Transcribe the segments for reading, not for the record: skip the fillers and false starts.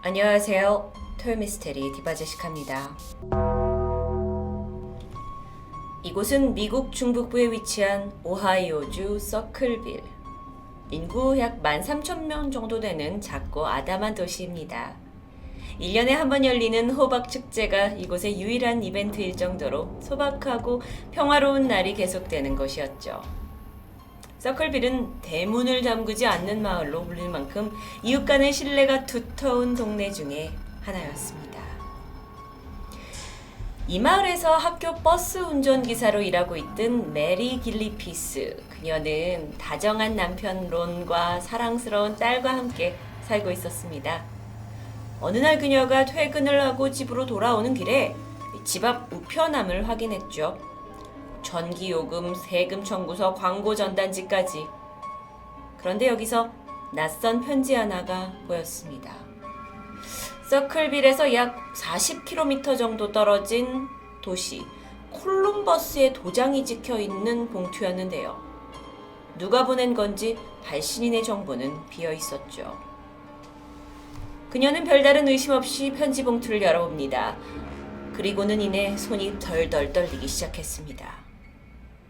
안녕하세요. 토요미스테리 디바제시카입니다. 이곳은 미국 중북부에 위치한 오하이오주 서클빌. 인구 약 13,000명 정도 되는 작고 아담한 도시입니다. 1년에 한 번 열리는 호박 축제가 이곳의 유일한 이벤트일 정도로 소박하고 평화로운 날이 계속되는 곳이었죠. 서클빌은 대문을 잠그지 않는 마을로 불릴 만큼 이웃 간의 신뢰가 두터운 동네 중에 하나였습니다. 이 마을에서 학교 버스 운전기사로 일하고 있던 메리 길리피스. 그녀는 다정한 남편 론과 사랑스러운 딸과 함께 살고 있었습니다. 어느 날 그녀가 퇴근을 하고 집으로 돌아오는 길에 집 앞 우편함을 확인했죠. 전기요금, 세금 청구서, 광고 전단지까지. 그런데 여기서 낯선 편지 하나가 보였습니다. 서클빌에서 약 40km 정도 떨어진 도시 콜룸버스의 도장이 찍혀있는 봉투였는데요. 누가 보낸 건지 발신인의 정보는 비어 있었죠. 그녀는 별다른 의심 없이 편지 봉투를 열어봅니다. 그리고는 이내 손이 덜덜 떨리기 시작했습니다.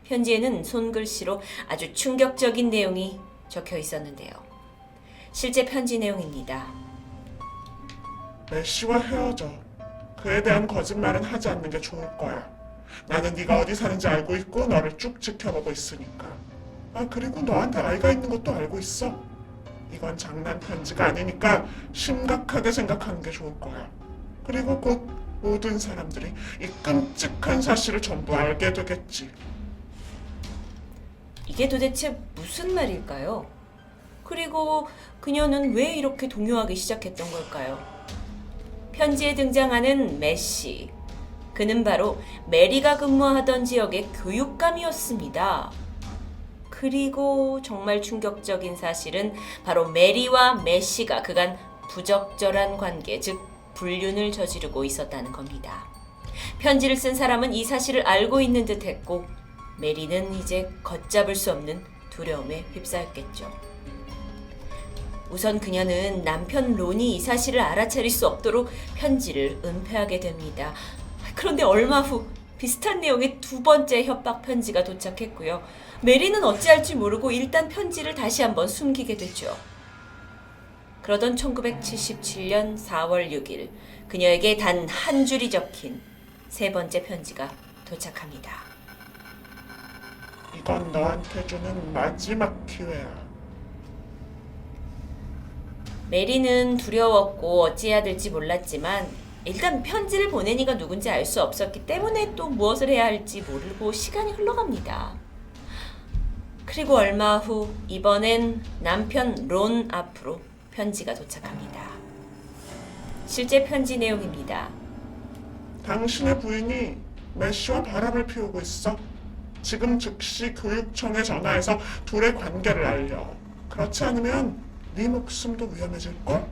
편지에는 손글씨로 아주 충격적인 내용이 적혀 있었는데요. 실제 편지 내용입니다. 메시와 헤어져. 그에 대한 거짓말은 하지 않는 게 좋을 거야. 나는 네가 어디 사는지 알고 있고 너를 쭉 지켜보고 있으니까. 그리고 너한테 아이가 있는 것도 알고 있어. 이건 장난 편지가 아니니까 심각하게 생각하는 게 좋을 거야. 그리고 곧 모든 사람들이 이 끔찍한 사실을 전부 알게 되겠지. 이게 도대체 무슨 말일까요? 그리고 그녀는 왜 이렇게 동요하기 시작했던 걸까요? 편지에 등장하는 메시. 그는 바로 메리가 근무하던 지역의 교육감이었습니다. 그리고 정말 충격적인 사실은 바로 메리와 메시가 그간 부적절한 관계, 즉 불륜을 저지르고 있었다는 겁니다. 편지를 쓴 사람은 이 사실을 알고 있는 듯 했고 메리는 이제 걷잡을 수 없는 두려움에 휩싸였겠죠. 우선 그녀는 남편 론이 이 사실을 알아차릴 수 없도록 편지를 은폐하게 됩니다. 그런데 얼마 후 비슷한 내용의 두 번째 협박 편지가 도착했고요. 메리는 어찌할지 모르고 일단 편지를 다시 한번 숨기게 되죠. 그러던 1977년 4월 6일 그녀에게 단 한 줄이 적힌 세 번째 편지가 도착합니다. 이건 너한테 주는 마지막 기회야. 메리는 두려웠고 어찌해야 될지 몰랐지만 일단 편지를 보낸 이가 누군지 알 수 없었기 때문에 또 무엇을 해야 할지 모르고 시간이 흘러갑니다. 그리고 얼마 후 이번엔 남편 론 앞으로 편지가 도착합니다. 실제 편지 내용입니다. 당신의 부인이 메시와 바람을 피우고 있어. 지금 즉시 교육청에 전화해서 둘의 관계를 알려. 그렇지 않으면 네 목숨도 위험해질걸?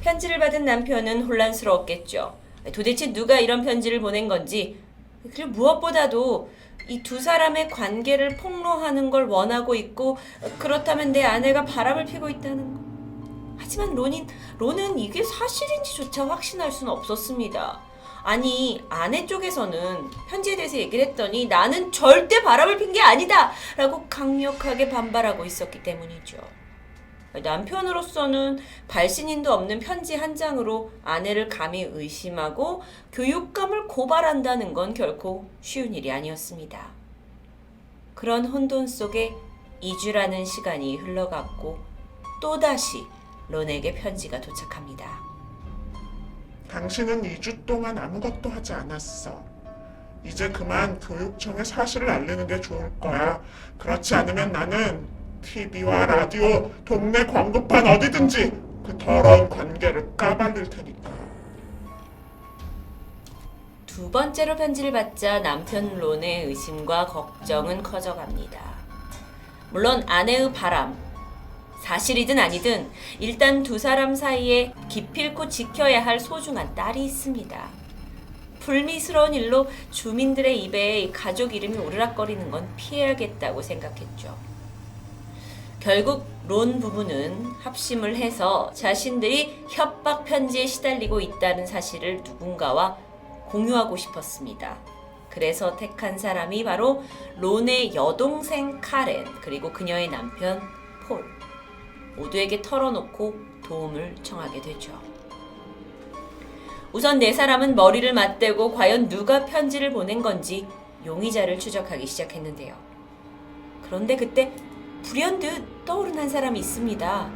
편지를 받은 남편은 혼란스러웠겠죠. 도대체 누가 이런 편지를 보낸 건지, 그리고 무엇보다도 이 두 사람의 관계를 폭로하는 걸 원하고 있고 그렇다면 내 아내가 바람을 피고 있다는 거. 하지만 론은 이게 사실인지조차 확신할 수는 없었습니다. 아니, 아내 쪽에서는 편지에 대해서 얘기를 했더니 나는 절대 바람을 핀 게 아니다! 라고 강력하게 반발하고 있었기 때문이죠. 남편으로서는 발신인도 없는 편지 한 장으로 아내를 감히 의심하고 교육감을 고발한다는 건 결코 쉬운 일이 아니었습니다. 그런 혼돈 속에 2주라는 시간이 흘러갔고 또다시 론에게 편지가 도착합니다. 당신은 2주 동안 아무것도 하지 않았어. 이제 그만 교육청에 사실을 알리는 게 좋을 거야. 그렇지 않으면 나는 TV와 라디오, 동네 광고판 어디든지 그 더러운 관계를 까발릴 테니까. 두 번째로 편지를 받자 남편 론의 의심과 걱정은 커져갑니다. 물론 아내의 바람, 사실이든 아니든 일단 두 사람 사이에 기필코 지켜야 할 소중한 딸이 있습니다. 불미스러운 일로 주민들의 입에 가족 이름이 오르락거리는 건 피해야겠다고 생각했죠. 결국 론 부부는 합심을 해서 자신들이 협박 편지에 시달리고 있다는 사실을 누군가와 공유하고 싶었습니다. 그래서 택한 사람이 바로 론의 여동생 카렌, 그리고 그녀의 남편 폴. 모두에게 털어놓고 도움을 청하게 되죠. 우선 네 사람은 머리를 맞대고 과연 누가 편지를 보낸 건지 용의자를 추적하기 시작했는데요. 그런데 그때 불현듯 떠오른 한 사람이 있습니다.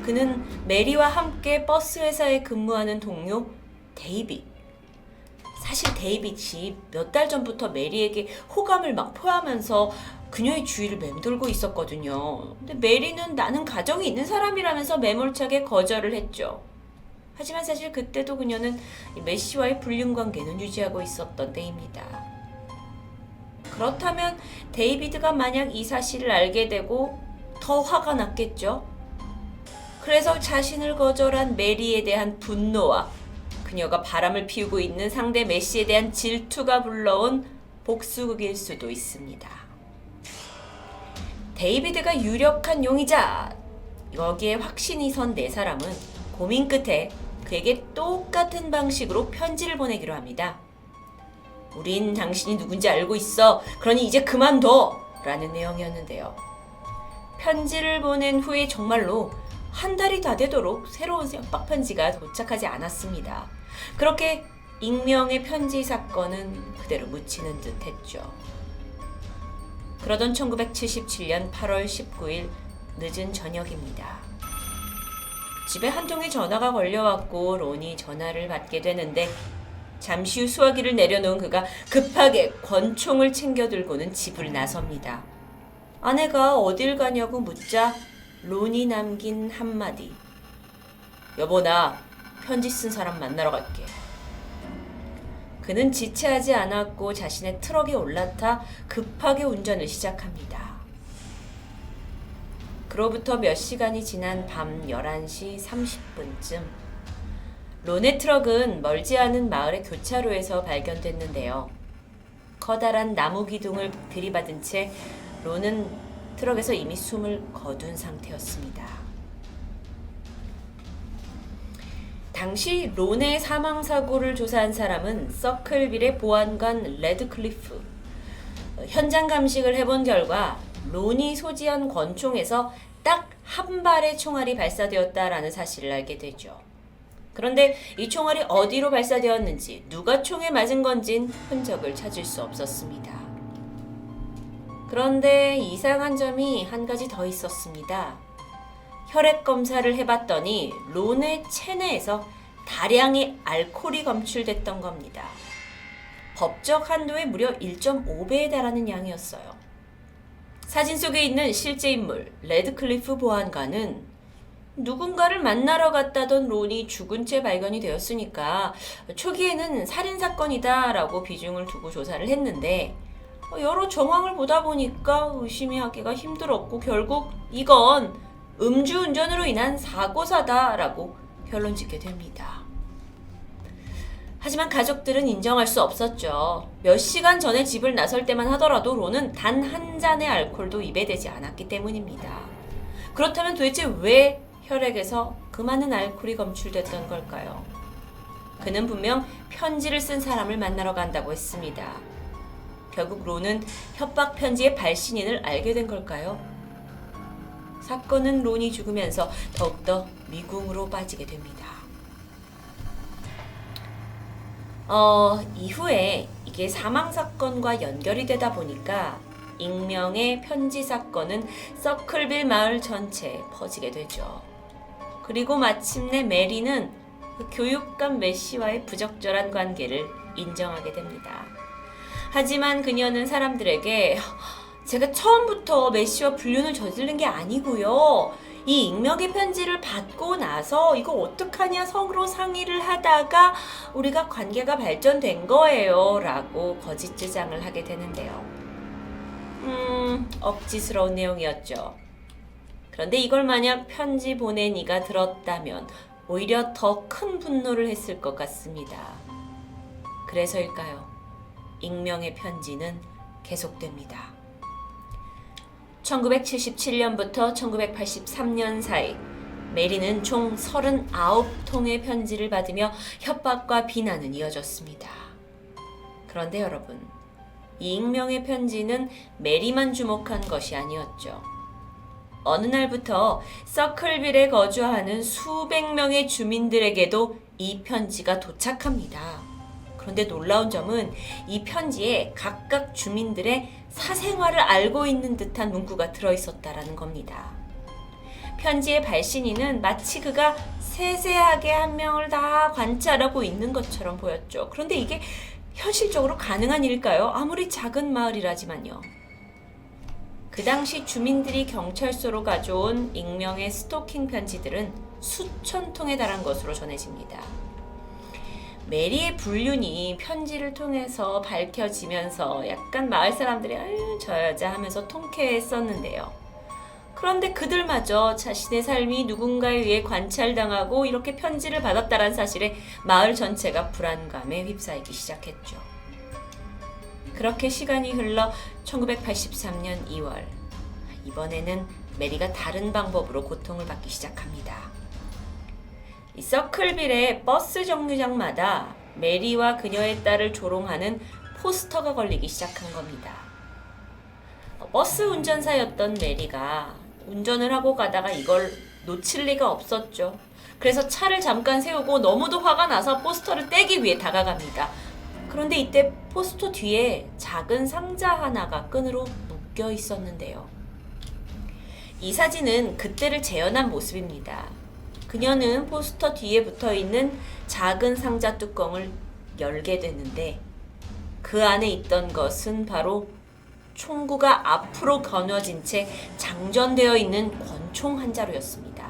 그는 메리와 함께 버스 회사에 근무하는 동료 데이빗. 사실 데이빗이 몇 달 전부터 메리에게 호감을 막 표하면서 그녀의 주위를 맴돌고 있었거든요. 근데 메리는 나는 가정이 있는 사람이라면서 매몰차게 거절을 했죠. 하지만 사실 그때도 그녀는 메시와의 불륜 관계는 유지하고 있었던 때입니다. 그렇다면 데이비드가 만약 이 사실을 알게 되고 더 화가 났겠죠. 그래서 자신을 거절한 메리에 대한 분노와 그녀가 바람을 피우고 있는 상대 메시에 대한 질투가 불러온 복수극일 수도 있습니다. 데이비드가 유력한 용의자, 여기에 확신이 선 네 사람은 고민 끝에 그에게 똑같은 방식으로 편지를 보내기로 합니다. 우린 당신이 누군지 알고 있어. 그러니 이제 그만둬. 라는 내용이었는데요. 편지를 보낸 후에 정말로 한 달이 다 되도록 새로운 협박 편지가 도착하지 않았습니다. 그렇게 익명의 편지 사건은 그대로 묻히는 듯 했죠. 그러던 1977년 8월 19일 늦은 저녁입니다. 집에 한 통의 전화가 걸려왔고 론이 전화를 받게 되는데 잠시 후 수화기를 내려놓은 그가 급하게 권총을 챙겨 들고는 집을 나섭니다. 아내가 어딜 가냐고 묻자 론이 남긴 한마디. 여보, 나 편지 쓴 사람 만나러 갈게. 그는 지체하지 않았고 자신의 트럭에 올라타 급하게 운전을 시작합니다. 그로부터 몇 시간이 지난 밤 11시 30분쯤 론의 트럭은 멀지 않은 마을의 교차로에서 발견됐는데요. 커다란 나무 기둥을 들이받은 채 론은 트럭에서 이미 숨을 거둔 상태였습니다. 당시 론의 사망사고를 조사한 사람은 서클빌의 보안관 레드클리프. 현장 감식을 해본 결과 론이 소지한 권총에서 딱 한 발의 총알이 발사되었다라는 사실을 알게 되죠. 그런데 이 총알이 어디로 발사되었는지, 누가 총에 맞은 건진 흔적을 찾을 수 없었습니다. 그런데 이상한 점이 한 가지 더 있었습니다. 혈액 검사를 해봤더니 론의 체내에서 다량의 알코올이 검출됐던 겁니다. 법적 한도의 무려 1.5배에 달하는 양이었어요. 사진 속에 있는 실제 인물 레드클리프 보안관은 누군가를 만나러 갔다던 론이 죽은 채 발견이 되었으니까 초기에는 살인사건이다 라고 비중을 두고 조사를 했는데 여러 정황을 보다 보니까 의심이 하기가 힘들었고 결국 이건 음주운전으로 인한 사고사다 라고 결론 짓게 됩니다. 하지만 가족들은 인정할 수 없었죠. 몇 시간 전에 집을 나설 때만 하더라도 론은 단 한 잔의 알코올도 입에 대지 않았기 때문입니다. 그렇다면 도대체 왜 혈액에서 그 많은 알코올이 검출됐던 걸까요? 그는 분명 편지를 쓴 사람을 만나러 간다고 했습니다. 결국 론은 협박 편지의 발신인을 알게 된 걸까요? 사건은 론이 죽으면서 더욱더 미궁으로 빠지게 됩니다. 이후에 이게 사망사건과 연결이 되다 보니까 익명의 편지 사건은 서클빌 마을 전체에 퍼지게 되죠. 그리고 마침내 메리는 그 교육감 메시와의 부적절한 관계를 인정하게 됩니다. 하지만 그녀는 사람들에게 제가 처음부터 메시와 불륜을 저지른 게 아니고요. 이 익명의 편지를 받고 나서 이거 어떡하냐 서로 상의를 하다가 우리가 관계가 발전된 거예요. 라고 거짓 주장을 하게 되는데요. 억지스러운 내용이었죠. 그런데 이걸 만약 편지 보낸 이가 들었다면 오히려 더 큰 분노를 했을 것 같습니다. 그래서일까요? 익명의 편지는 계속됩니다. 1977년부터 1983년 사이 메리는 총 39통의 편지를 받으며 협박과 비난은 이어졌습니다. 그런데 여러분, 이 익명의 편지는 메리만 주목한 것이 아니었죠. 어느 날부터 서클빌에 거주하는 수백 명의 주민들에게도 이 편지가 도착합니다. 그런데 놀라운 점은 이 편지에 각각 주민들의 사생활을 알고 있는 듯한 문구가 들어있었다라는 겁니다. 편지의 발신인은 마치 그가 세세하게 한 명을 다 관찰하고 있는 것처럼 보였죠. 그런데 이게 현실적으로 가능한 일일까요? 아무리 작은 마을이라지만요. 그 당시 주민들이 경찰서로 가져온 익명의 스토킹 편지들은 수천 통에 달한 것으로 전해집니다. 메리의 불륜이 편지를 통해서 밝혀지면서 약간 마을 사람들이 아유 저 여자 하면서 통쾌했었는데요. 그런데 그들마저 자신의 삶이 누군가에 의해 관찰당하고 이렇게 편지를 받았다는 사실에 마을 전체가 불안감에 휩싸이기 시작했죠. 그렇게 시간이 흘러 1983년 2월, 이번에는 메리가 다른 방법으로 고통을 받기 시작합니다. 이 서클빌의 버스 정류장마다 메리와 그녀의 딸을 조롱하는 포스터가 걸리기 시작한 겁니다. 버스 운전사였던 메리가 운전을 하고 가다가 이걸 놓칠 리가 없었죠. 그래서 차를 잠깐 세우고 너무도 화가 나서 포스터를 떼기 위해 다가갑니다. 그런데 이때 포스터 뒤에 작은 상자 하나가 끈으로 묶여 있었는데요. 이 사진은 그때를 재현한 모습입니다. 그녀는 포스터 뒤에 붙어있는 작은 상자 뚜껑을 열게 됐는데 그 안에 있던 것은 바로 총구가 앞으로 겨눠진 채 장전되어 있는 권총 한 자루였습니다.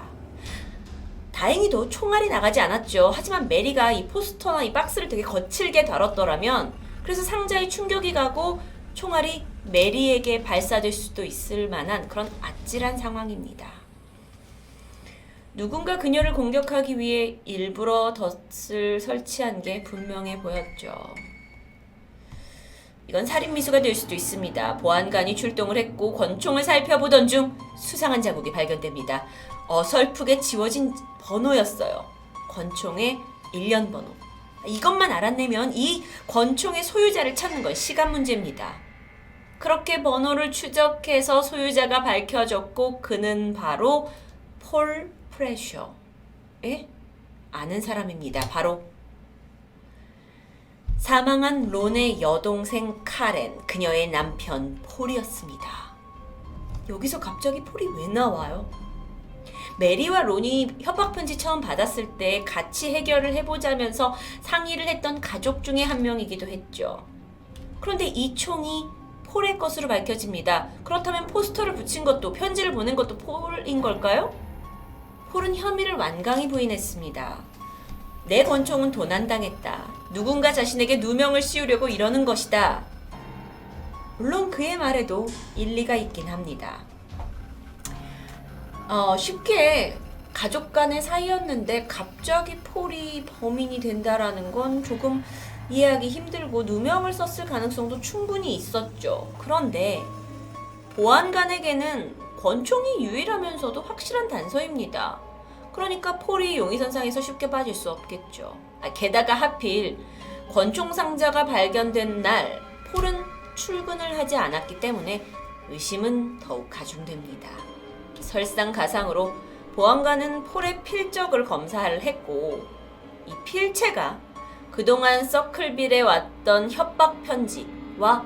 다행히도 총알이 나가지 않았죠. 하지만 메리가 이 포스터나 이 박스를 되게 거칠게 다뤘더라면 그래서 상자에 충격이 가고 총알이 메리에게 발사될 수도 있을 만한 그런 아찔한 상황입니다. 누군가 그녀를 공격하기 위해 일부러 덫을 설치한 게 분명해 보였죠. 이건 살인미수가 될 수도 있습니다. 보안관이 출동을 했고 권총을 살펴보던 중 수상한 자국이 발견됩니다. 어설프게 지워진 번호였어요. 권총의 일련 번호. 이것만 알아내면 이 권총의 소유자를 찾는 건 시간 문제입니다. 그렇게 번호를 추적해서 소유자가 밝혀졌고 그는 바로 폴 프레셔. 아는 사람입니다. 바로 사망한 론의 여동생 카렌, 그녀의 남편 폴이었습니다. 여기서 갑자기 폴이 왜 나와요? 메리와 론이 협박편지 처음 받았을 때 같이 해결을 해보자면서 상의를 했던 가족 중에 한 명이기도 했죠. 그런데 이 총이 폴의 것으로 밝혀집니다. 그렇다면 포스터를 붙인 것도 편지를 보낸 것도 폴인 걸까요? 폴은 혐의를 완강히 부인했습니다. 내 권총은 도난당했다. 누군가 자신에게 누명을 씌우려고 이러는 것이다. 물론 그의 말에도 일리가 있긴 합니다. 쉽게 가족 간의 사이였는데 갑자기 폴이 범인이 된다라는 건 조금 이해하기 힘들고 누명을 썼을 가능성도 충분히 있었죠. 그런데 보안관에게는 권총이 유일하면서도 확실한 단서입니다. 그러니까 폴이 용의선상에서 쉽게 빠질 수 없겠죠. 게다가 하필 권총 상자가 발견된 날 폴은 출근을 하지 않았기 때문에 의심은 더욱 가중됩니다. 설상가상으로 보안관은 폴의 필적을 검사를 했고 이 필체가 그동안 서클빌에 왔던 협박 편지와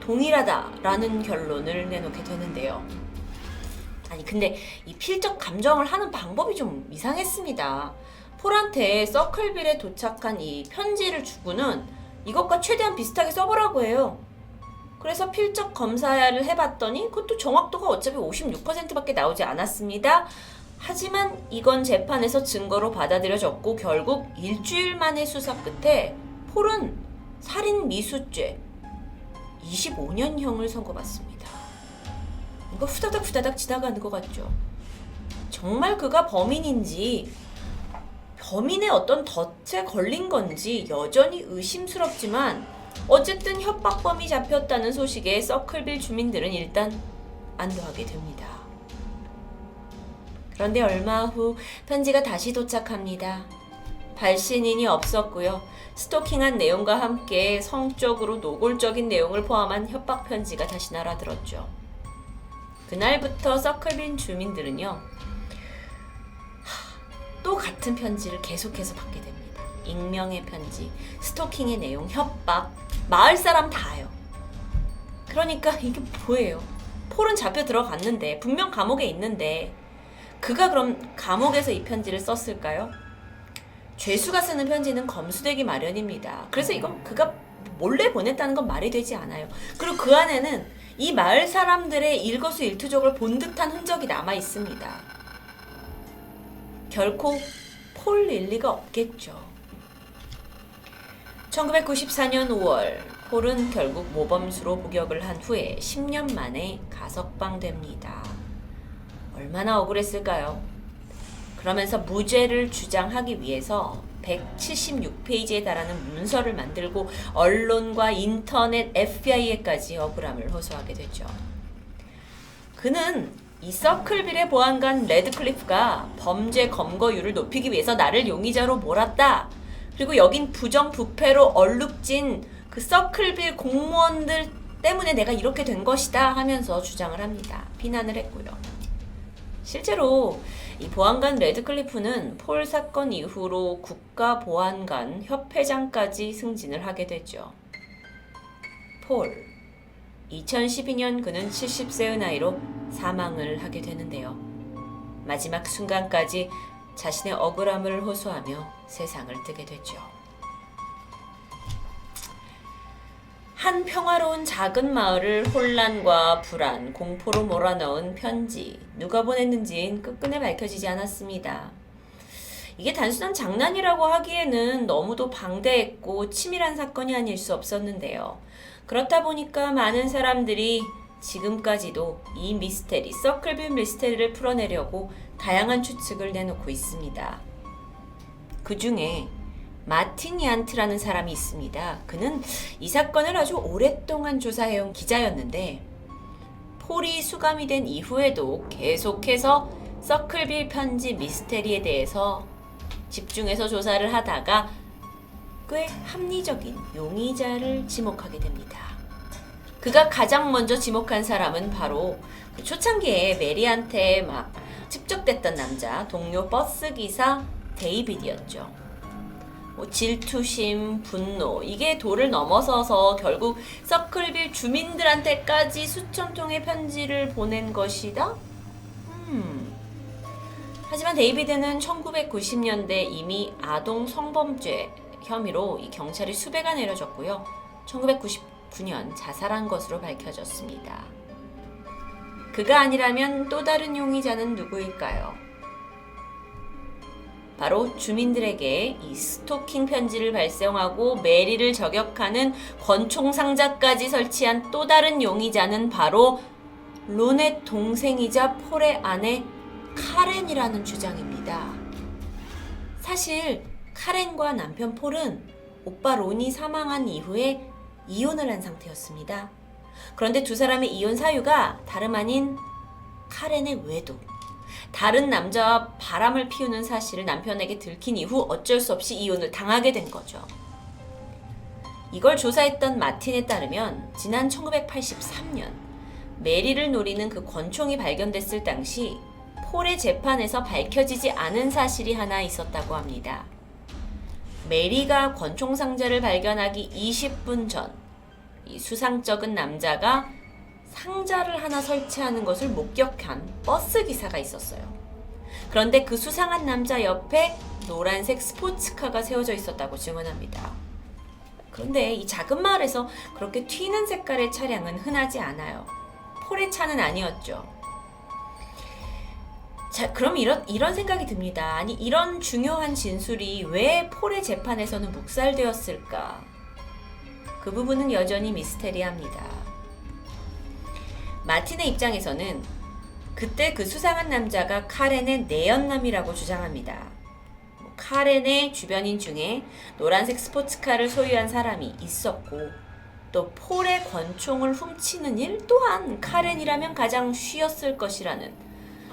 동일하다라는 결론을 내놓게 되는데요. 아니 근데 이 필적 감정을 하는 방법이 좀 이상했습니다. 폴한테 서클빌에 도착한 이 편지를 주고는 이것과 최대한 비슷하게 써보라고 해요. 그래서 필적 검사를 해봤더니 그것도 정확도가 어차피 56%밖에 나오지 않았습니다. 하지만 이건 재판에서 증거로 받아들여졌고 결국 일주일 만의 수사 끝에 폴은 살인 미수죄 25년형을 선고받습니다. 이거 후다닥 지나가는 것 같죠? 정말 그가 범인인지 범인의 어떤 덫에 걸린 건지 여전히 의심스럽지만 어쨌든 협박범이 잡혔다는 소식에 서클빌 주민들은 일단 안도하게 됩니다. 그런데 얼마 후 편지가 다시 도착합니다. 발신인이 없었고요. 스토킹한 내용과 함께 성적으로 노골적인 내용을 포함한 협박 편지가 다시 날아들었죠. 그날부터 서클빈 주민들은요, 또 같은 편지를 계속해서 받게 됩니다. 익명의 편지, 스토킹의 내용, 협박, 마을 사람 다요. 그러니까 이게 뭐예요? 폴은 잡혀 들어갔는데, 분명 감옥에 있는데 그가 그럼 감옥에서 이 편지를 썼을까요? 죄수가 쓰는 편지는 검수되기 마련입니다. 그래서 이건 그가 몰래 보냈다는 건 말이 되지 않아요. 그리고 그 안에는 이 마을 사람들의 일거수일투족을 본 듯한 흔적이 남아 있습니다. 결코 폴일 리가 없겠죠. 1994년 5월 폴은 결국 모범수로 복역을 한 후에 10년 만에 가석방됩니다. 얼마나 억울했을까요? 그러면서 무죄를 주장하기 위해서 176페이지에 달하는 문서를 만들고 언론과 인터넷, FBI에까지 억울함을 호소하게 되죠. 그는 이 서클빌의 보안관 레드클리프가 범죄 검거율을 높이기 위해서 나를 용의자로 몰았다. 그리고 여긴 부정부패로 얼룩진 그 서클빌 공무원들 때문에 내가 이렇게 된 것이다 하면서 주장을 합니다. 비난을 했고요. 실제로 이 보안관 레드클리프는 폴 사건 이후로 국가보안관 협회장까지 승진을 하게 되죠. 폴, 2012년 그는 70세의 나이로 사망을 하게 되는데요. 마지막 순간까지 자신의 억울함을 호소하며 세상을 뜨게 되죠. 한 평화로운 작은 마을을 혼란과 불안, 공포로 몰아넣은 편지. 누가 보냈는지는 끝끝내 밝혀지지 않았습니다. 이게 단순한 장난이라고 하기에는 너무도 방대했고 치밀한 사건이 아닐 수 없었는데요. 그렇다 보니까 많은 사람들이 지금까지도 이 미스테리, 서클빌 미스테리를 풀어내려고 다양한 추측을 내놓고 있습니다. 그 중에 마틴 얀트라는 사람이 있습니다. 그는 이 사건을 아주 오랫동안 조사해온 기자였는데 폴이 수감이 된 이후에도 계속해서 서클빌 편지 미스테리에 대해서 집중해서 조사를 하다가 꽤 합리적인 용의자를 지목하게 됩니다. 그가 가장 먼저 지목한 사람은 바로 그 초창기에 메리한테 막 찝적댔던 남자, 동료 버스기사 데이빗이었죠. 질투심, 분노, 이게 도를 넘어서서 결국 서클빌 주민들한테까지 수천 통의 편지를 보낸 것이다? 하지만 데이비드는 1990년대 이미 아동 성범죄 혐의로 이 경찰이 수배가 내려졌고요. 1999년 자살한 것으로 밝혀졌습니다. 그가 아니라면 또 다른 용의자는 누구일까요? 바로 주민들에게 이 스토킹 편지를 발송하고 메리를 저격하는 권총 상자까지 설치한 또 다른 용의자는 바로 론의 동생이자 폴의 아내 카렌이라는 주장입니다. 사실 카렌과 남편 폴은 오빠 론이 사망한 이후에 이혼을 한 상태였습니다. 그런데 두 사람의 이혼 사유가 다름 아닌 카렌의 외도, 다른 남자와 바람을 피우는 사실을 남편에게 들킨 이후 어쩔 수 없이 이혼을 당하게 된 거죠. 이걸 조사했던 마틴에 따르면 지난 1983년 메리를 노리는 그 권총이 발견됐을 당시 폴의 재판에서 밝혀지지 않은 사실이 하나 있었다고 합니다. 메리가 권총 상자를 발견하기 20분 전, 이 수상쩍은 남자가 상자를 하나 설치하는 것을 목격한 버스 기사가 있었어요. 그런데 그 수상한 남자 옆에 노란색 스포츠카가 세워져 있었다고 증언합니다. 그런데 이 작은 마을에서 그렇게 튀는 색깔의 차량은 흔하지 않아요. 폴의 차는 아니었죠. 자, 그럼 이런 생각이 듭니다. 아니, 이런 중요한 진술이 왜 폴의 재판에서는 묵살되었을까? 그 부분은 여전히 미스테리합니다. 마틴의 입장에서는 그때 그 수상한 남자가 카렌의 내연남이라고 주장합니다. 카렌의 주변인 중에 노란색 스포츠카를 소유한 사람이 있었고 또 폴의 권총을 훔치는 일 또한 카렌이라면 가장 쉬웠을 것이라는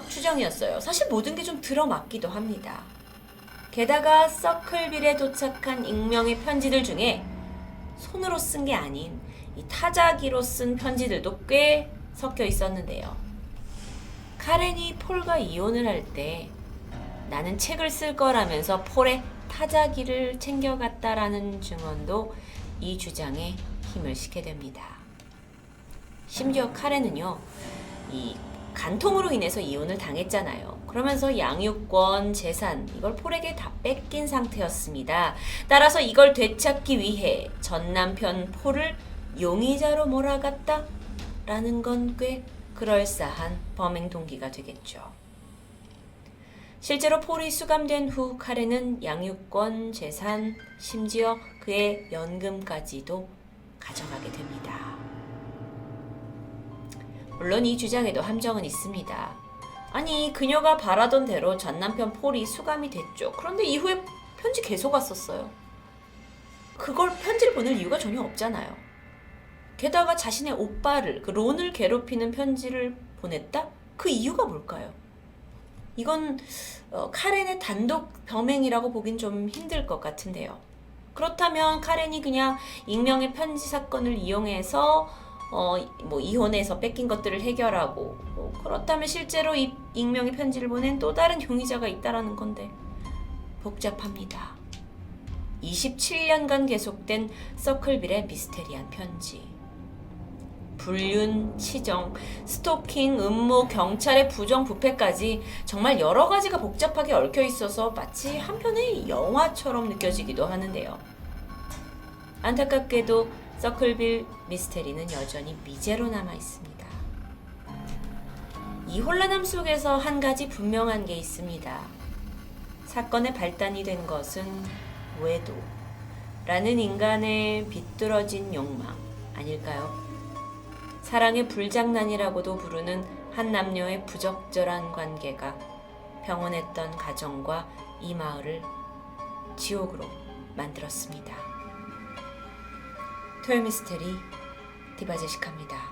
추정이었어요. 사실 모든 게 좀 들어맞기도 합니다. 게다가 서클빌에 도착한 익명의 편지들 중에 손으로 쓴 게 아닌 이 타자기로 쓴 편지들도 꽤 섞여 있었는데요. 카렌이 폴과 이혼을 할 때 나는 책을 쓸 거라면서 폴의 타자기를 챙겨갔다라는 증언도 이 주장에 힘을 실게 됩니다. 심지어 카렌은요, 이 간통으로 인해서 이혼을 당했잖아요. 그러면서 양육권, 재산 이걸 폴에게 다 뺏긴 상태였습니다. 따라서 이걸 되찾기 위해 전 남편 폴을 용의자로 몰아갔다라는 건 꽤 그럴싸한 범행 동기가 되겠죠. 실제로 폴이 수감된 후 카렌은 양육권, 재산, 심지어 그의 연금까지도 가져가게 됩니다. 물론 이 주장에도 함정은 있습니다. 아니, 그녀가 바라던 대로 전 남편 폴이 수감이 됐죠. 그런데 이후에 편지 계속 왔었어요. 그걸 편지를 보낼 이유가 전혀 없잖아요. 게다가 자신의 오빠를, 그 론을 괴롭히는 편지를 보냈다? 그 이유가 뭘까요? 이건 카렌의 단독 범행이라고 보긴 좀 힘들 것 같은데요. 그렇다면 카렌이 그냥 익명의 편지 사건을 이용해서 이혼해서 뺏긴 것들을 해결하고, 그렇다면 실제로 이 익명의 편지를 보낸 또 다른 용의자가 있다라는 건데 복잡합니다. 27년간 계속된 서클빌의 미스테리한 편지. 불륜, 치정, 스토킹, 음모, 경찰의 부정부패까지 정말 여러 가지가 복잡하게 얽혀 있어서 마치 한 편의 영화처럼 느껴지기도 하는데요. 안타깝게도 서클빌 미스테리는 여전히 미제로 남아 있습니다. 이 혼란함 속에서 한 가지 분명한 게 있습니다. 사건의 발단이 된 것은 외도라는 인간의 비뚤어진 욕망 아닐까요? 사랑의 불장난이라고도 부르는 한 남녀의 부적절한 관계가 평온했던 가정과 이 마을을 지옥으로 만들었습니다. 토요미스테리 디바제시카입니다.